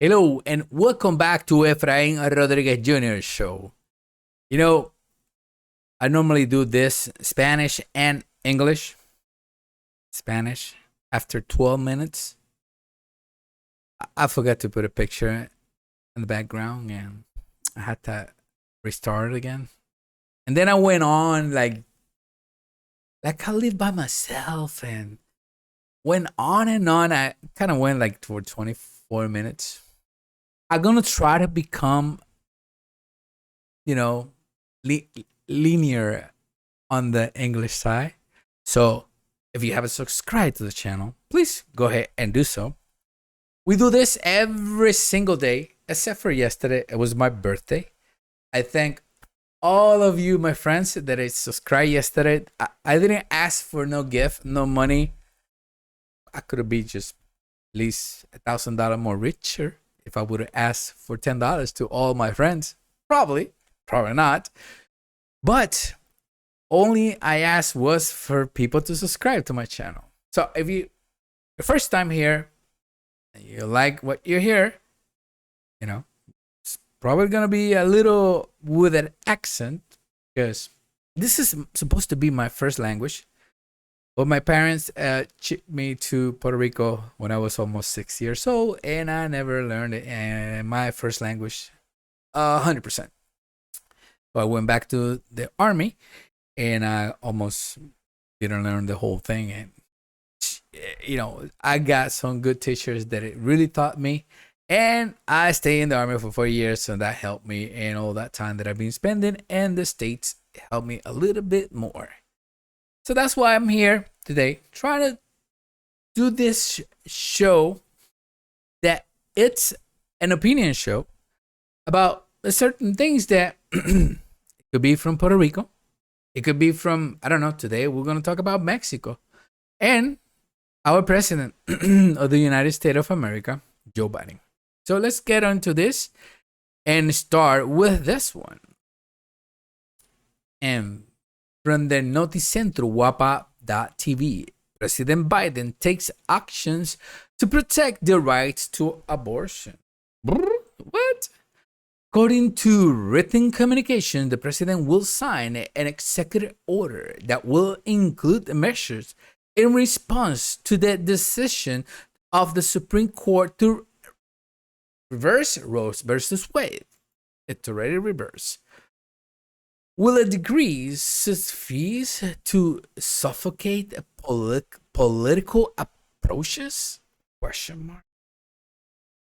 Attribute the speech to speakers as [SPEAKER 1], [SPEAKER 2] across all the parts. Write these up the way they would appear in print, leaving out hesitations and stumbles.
[SPEAKER 1] Hello and welcome back to Efrain Rodriguez Jr.'s show. You know, I normally do this Spanish and English. Spanish after 12 minutes. I forgot to put a picture in the background and I had to restart it again. And then I went on like I live by myself and went on and on. I kind of went like toward 24 minutes. I'm going to try to become you know, li- linear on the English side. So if you haven't subscribed to the channel, please go ahead and do so. We do this every single day, except for yesterday. It was my birthday. I thank all of you, my friends, that I subscribed yesterday. I didn't ask for no gift, no money. I could have been just at least $1,000 more richer if I would have asked for $10 to all my friends. Probably not. But only I asked was for people to subscribe to my channel. So if you the first time here and you like what you hear, it's probably gonna be a little with an accent because this is supposed to be my first language. But my parents shipped me to Puerto Rico when I was almost 6 years old, and I never learned it. And my first language, 100%. So I went back to the army, and I almost didn't learn the whole thing. And I got some good teachers that it really taught me, and I stayed in the army for 4 years, so that helped me. And all that time that I've been spending in the States helped me a little bit more. So that's why I'm here today, trying to do this show that it's an opinion show about certain things that it could be from Puerto Rico. It could be from, I don't know, today we're going to talk about Mexico and our president of the United States of America, Joe Biden. So let's get on to this and start with this one. And from the Noticentro Guapa.tv, President Biden takes actions to protect the rights to abortion. What? According to written communication, the president will sign an executive order that will include measures in response to the decision of the Supreme Court to reverse Roe versus Wade. It's already reversed. Will it decrease fees to suffocate political approaches? Question mark.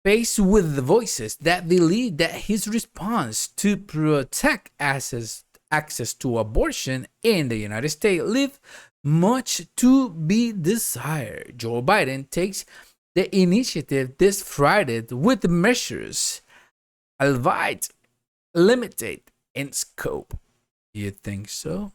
[SPEAKER 1] Faced with the voices that believe that his response to protect access to abortion in the United States leave much to be desired, Joe Biden takes the initiative this Friday with measures albeit limited in scope. You think so?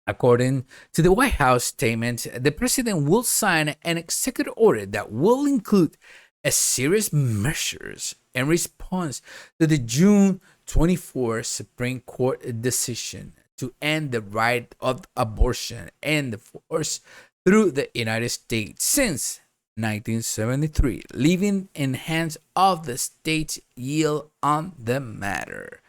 [SPEAKER 1] According to the White House statement, the president will sign an executive order that will include a series measures in response to the June 24 Supreme Court decision to end the right of abortion and the force through the United States since 1973, leaving in hands of the states yield on the matter.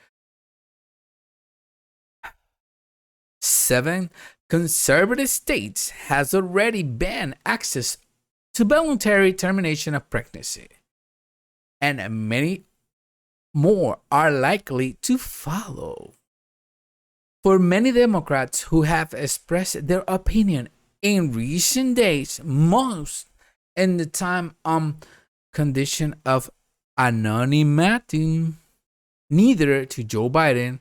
[SPEAKER 1] 7 conservative states has already banned access to voluntary termination of pregnancy, and many more are likely to follow. For many Democrats who have expressed their opinion in recent days, most in the time on condition of anonymity, neither to Joe Biden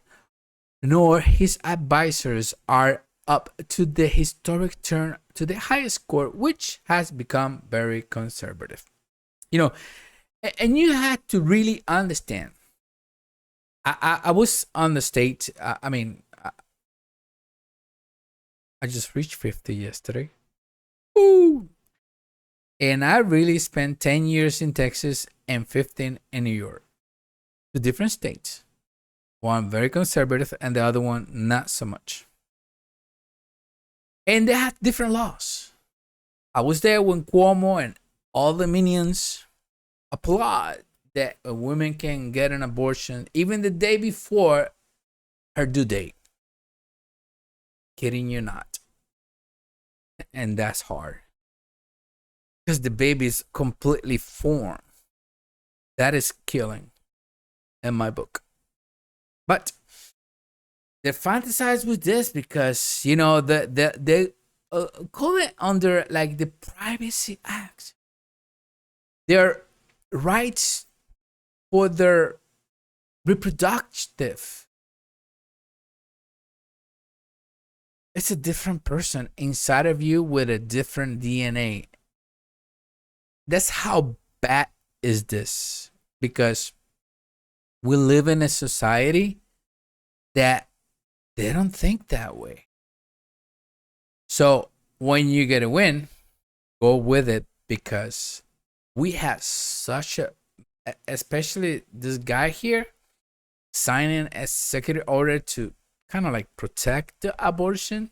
[SPEAKER 1] nor his advisors are up to the historic turn to the highest court, which has become very conservative. And you had to really understand. I was on the state. I just reached 50 yesterday. Woo! And I really spent 10 years in Texas and 15 in New York. Two different states. One very conservative and the other one not so much. And they have different laws. I was there when Cuomo and all the minions applaud that a woman can get an abortion even the day before her due date. Kidding you not. And that's hard. Because the baby is completely formed. That is killing in my book. But they fantasize with this because, you know, they call it under like the Privacy Act. Their rights for their reproductive. It's a different person inside of you with a different DNA. That's how bad is this, because we live in a society that they don't think that way. So when you get a win, go with it, because we had such a, especially this guy here signing a executive order to kind of like protect the abortion.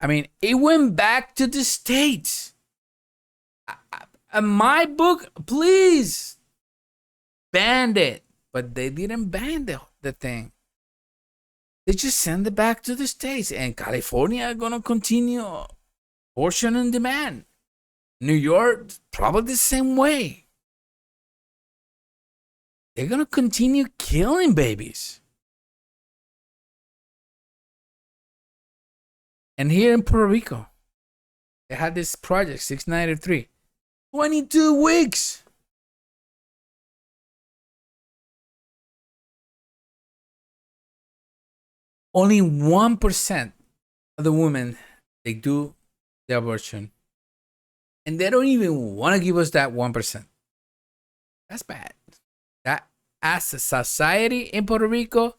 [SPEAKER 1] I mean, it went back to the states. My book, please banned it, but they didn't ban the thing. They just send it back to the states, and California are gonna continue abortion on demand. New York, probably the same way. They're gonna continue killing babies. And here in Puerto Rico, they had this project, 693. 22 weeks. Only 1% of the women, they do the abortion. And they don't even want to give us that 1%. That's bad. That, as a society in Puerto Rico,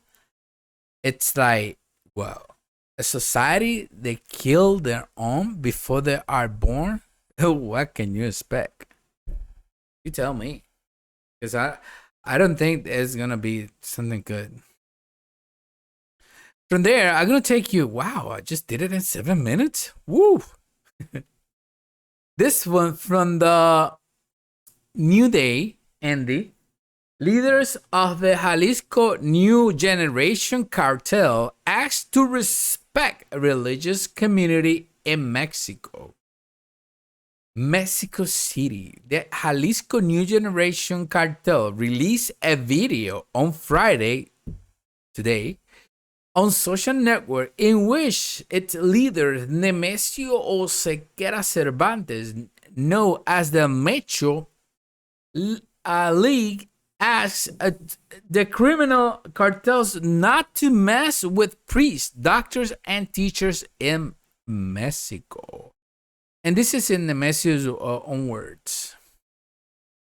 [SPEAKER 1] it's like, well, a society, they kill their own before they are born. What can you expect? You tell me. Because I don't think there's going to be something good. From there, I'm going to take you. Wow, I just did it in 7 minutes. Woo. This one from the New Day, Andy. Leaders of the Jalisco New Generation Cartel asked to respect religious community in Mexico. Mexico City. The Jalisco New Generation Cartel released a video on Friday, today, on social network in which its leader, Nemesio Osequera Cervantes, known as the Mecho League, asks the criminal cartels not to mess with priests, doctors, and teachers in Mexico. And this is in Nemesio's own words.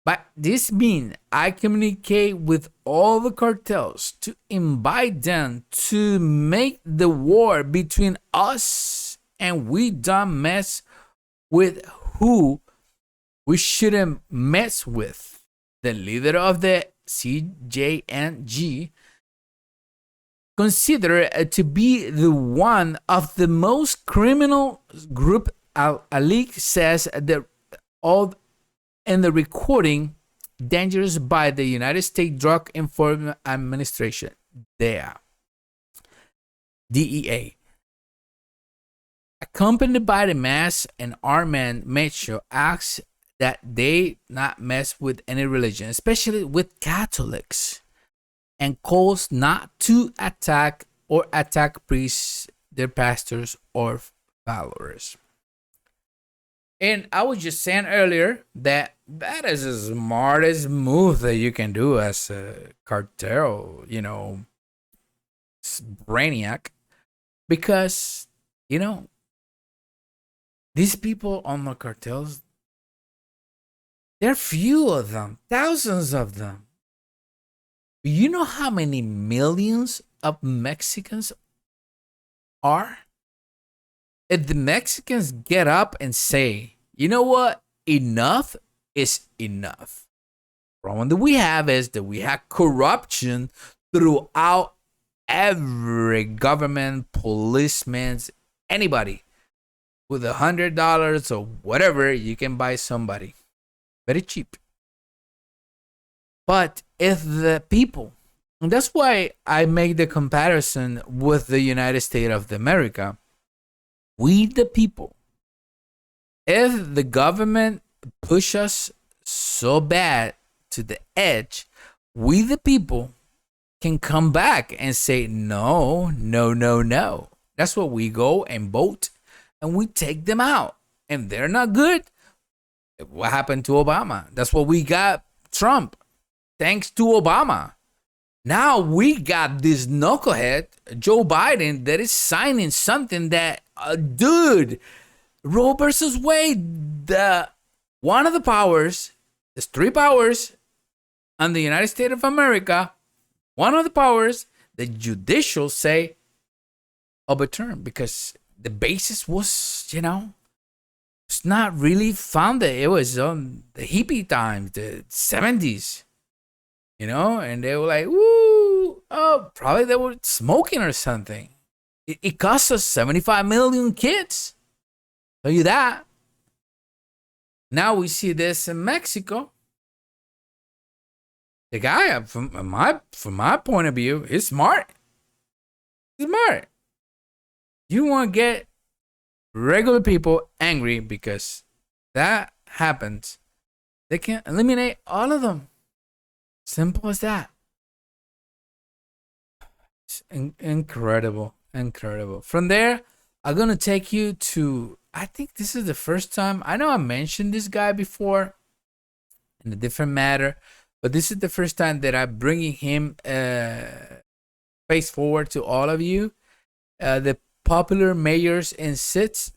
[SPEAKER 1] But this means I communicate with all the cartels to invite them to make the war between us, and we don't mess with who we shouldn't mess with. The leader of the CJNG, considered to be the one of the most criminal group, Alik says that all in the recording, dangerous by the United States Drug Enforcement Administration, DEA. Accompanied by the masked and armed man, Mecho asks that they not mess with any religion, especially with Catholics, and calls not to attack priests, their pastors, or followers. And I was just saying earlier that is the smartest move that you can do as a cartel, brainiac, because, these people on the cartels, there are few of them, thousands of them. You know how many millions of Mexicans are? If the Mexicans get up and say, you know what, enough is enough. The problem that we have is that we have corruption throughout every government, policeman, anybody. With $100 or whatever, you can buy somebody very cheap. But if the people, and that's why I make the comparison with the United States of America, we the people, if the government push us so bad to the edge, we the people can come back and say, no, no, no, no. That's what we go and vote and we take them out. And they're not good. What happened to Obama? That's what we got Trump. Thanks to Obama. Now we got this knucklehead, Joe Biden, that is signing something that, dude, Roe versus Wade, one of the powers, there's three powers on the United States of America. One of the powers, the judicial say, overturned because the basis was, it's not really founded. It was on the hippie times, the 70s, and they were like, woo, oh, probably they were smoking or something. It cost us 75 million kids. Tell you that. Now we see this in Mexico. The guy, from my point of view, is smart. He's smart. You want to get regular people angry because that happens. They can eliminate all of them. Simple as that. It's incredible. From there, I'm going to take you to, I think this is the first time, I know I mentioned this guy before in a different matter, but this is the first time that I'm bringing him face forward to all of you. The popular mayors insist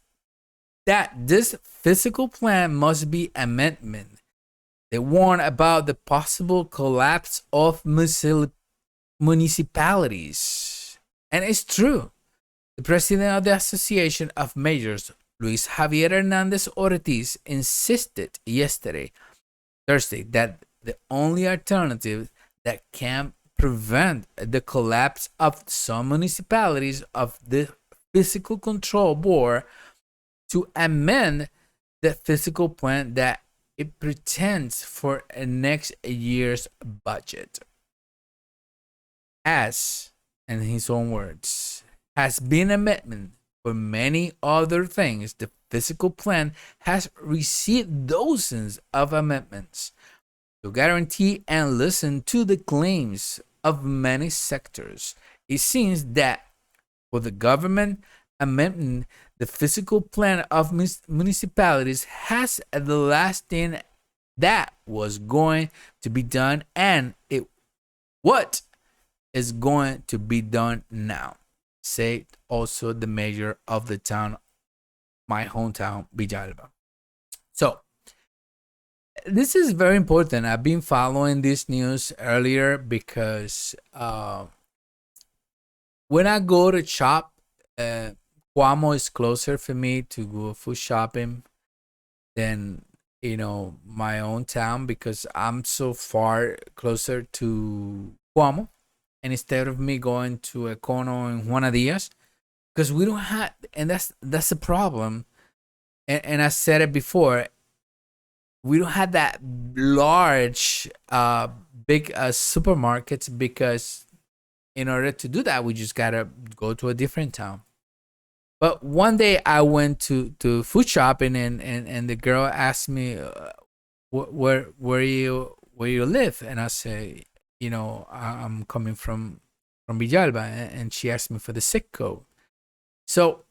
[SPEAKER 1] that this physical plan must be amended. They warn about the possible collapse of municipalities. And it's true. The president of the Association of Mayors, Luis Javier Hernandez Ortiz, insisted Thursday, that the only alternative that can prevent the collapse of some municipalities of the Physical Control Board to amend the physical plan that it pretends for next year's budget. As, in his own words, has been amendment for many other things, the physical plan has received dozens of amendments to guarantee and listen to the claims of many sectors. It seems that for the government, amendment the physical plan of municipalities has the last thing that was going to be done, and what is going to be done now, said also the mayor of the town, my hometown, Villalba. So this is very important. I've been following this news earlier because when I go to shop, Cuomo is closer for me to go food shopping than my own town because I'm so far closer to Cuomo. And instead of me going to Econo and Juana Diaz, because we don't have, and that's the problem. And I said it before, we don't have that large, big supermarkets because in order to do that, we just gotta go to a different town. But one day I went to food shopping and the girl asked me, where you live? And I say, I'm coming from Villalba, and she asked me for the zip code. So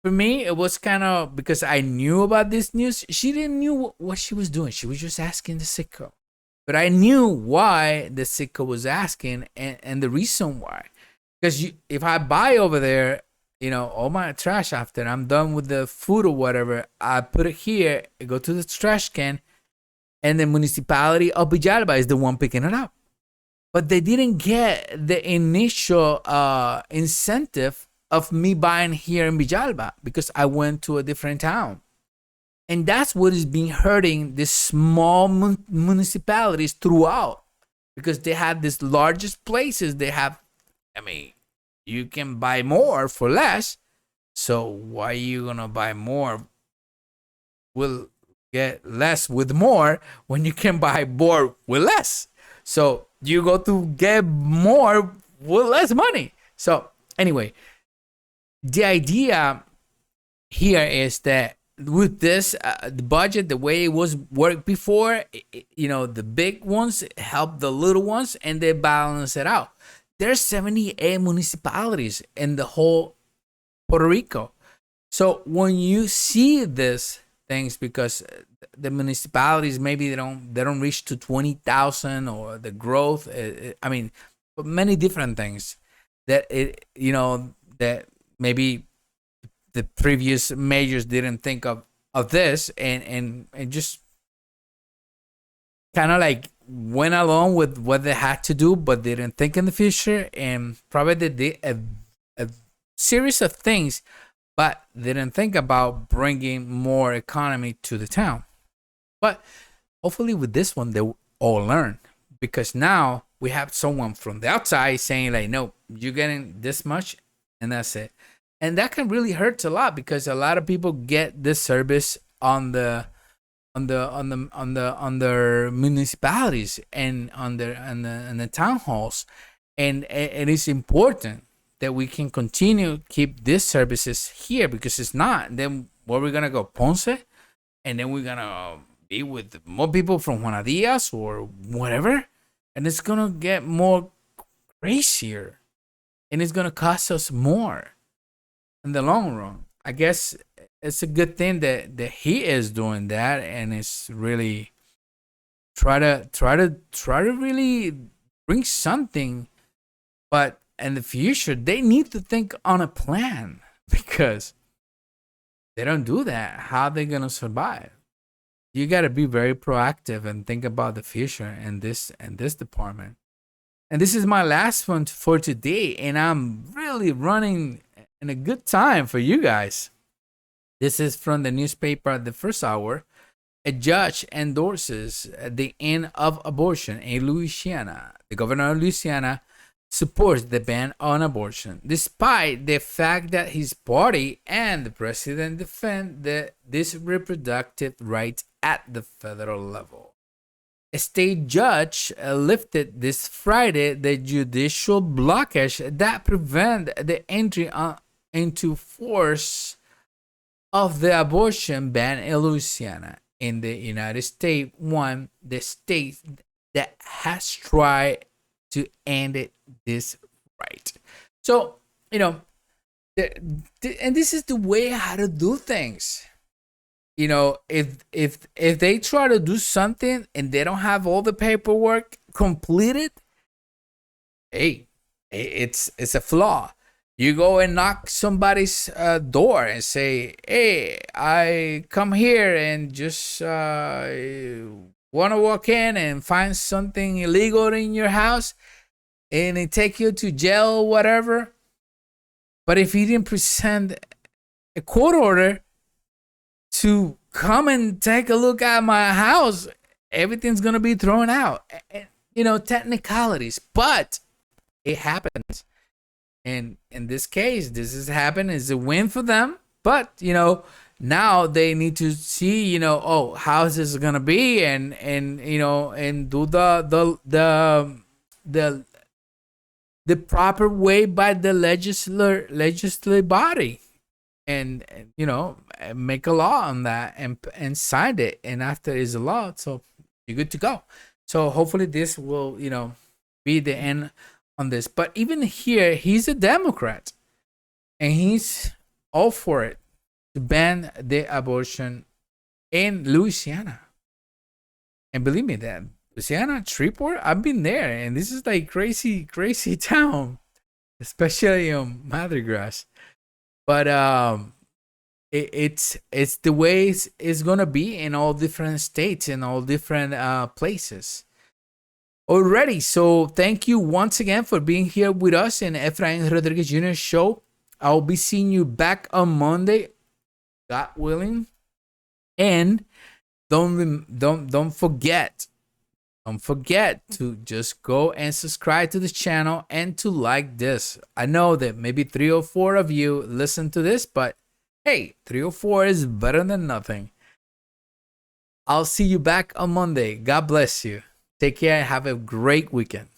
[SPEAKER 1] for me, it was kind of, because I knew about this news. She didn't knew what she was doing. She was just asking the zip code. But I knew why the zip code was asking and the reason why. Because if I buy over there, all my trash after I'm done with the food or whatever, I put it here, I go to the trash can, and the municipality of Villalba is the one picking it up. But they didn't get the initial incentive of me buying here in Villalba because I went to a different town. And that's what is being hurting the small municipalities throughout, because they have these largest places. They have, you can buy more for less. So why are you going to buy more? Will get less with more when you can buy more with less. So you go to get more with less money. So anyway, the idea here is that with this the budget, the way it was worked before, the big ones help the little ones and they balance it out. There's 78 municipalities in the whole Puerto Rico. So when you see these things, because the municipalities maybe they don't reach to 20,000 or the growth, I mean, many different things that that maybe the previous mayors didn't think of this, and just kind of like went along with what they had to do, but they didn't think in the future, and probably they did a series of things, but they didn't think about bringing more economy to the town. But hopefully with this one, they all learn, because now we have someone from the outside saying like, no, you're getting this much and that's it. And that can really hurt a lot, because a lot of people get this service on their municipalities and on the town halls, and it is important that we can continue keep these services here, because it's not, then where we're gonna go, Ponce, and then we're gonna be with more people from Juana Diaz or whatever, and it's gonna get more crazier, and it's gonna cost us more in the long run. I guess it's a good thing that he is doing that, and it's really try to really bring something. But in the future, they need to think on a plan, because they don't do that, how they gonna survive? You gotta be very proactive and think about the future in this department. And this is my last one for today, and I'm really running in a good time for you guys. This is from the newspaper, The First Hour. A judge endorses the end of abortion in Louisiana. The governor of Louisiana supports the ban on abortion, despite the fact that his party and the president defend this reproductive right at the federal level. A state judge lifted this Friday the judicial blockage that prevent the entry into force of the abortion ban in Louisiana. In the United States, one the state that has tried to end this right. So, and this is the way how to do things. If they try to do something and they don't have all the paperwork completed, hey, it's a flaw. You go and knock somebody's door and say, hey, I come here and just want to walk in and find something illegal in your house, and they take you to jail or whatever. But if you didn't present a court order to come and take a look at my house, everything's going to be thrown out. Technicalities, but it happens. And in this case, this has happened. It's a win for them. But, now they need to see, how is this going to be, and do the proper way by the legislative body, and make a law on that and sign it. And after it's a law, so you're good to go. So hopefully this will, be the end on this. But even here, he's a Democrat, and he's all for it to ban the abortion in Louisiana. And believe me, that Louisiana, Shreveport, I've been there, and this is like crazy town, especially on Mardi Gras. But it's the way it's gonna be in all different states and all different places. Alrighty, so thank you once again for being here with us in Efrain Rodriguez Jr. show. I'll be seeing you back on Monday, God willing. And don't forget to just go and subscribe to the channel and to like this. I know that maybe 3 or 4 of you listen to this, but hey, 3 or 4 is better than nothing. I'll see you back on Monday. God bless you. Take care. Have a great weekend.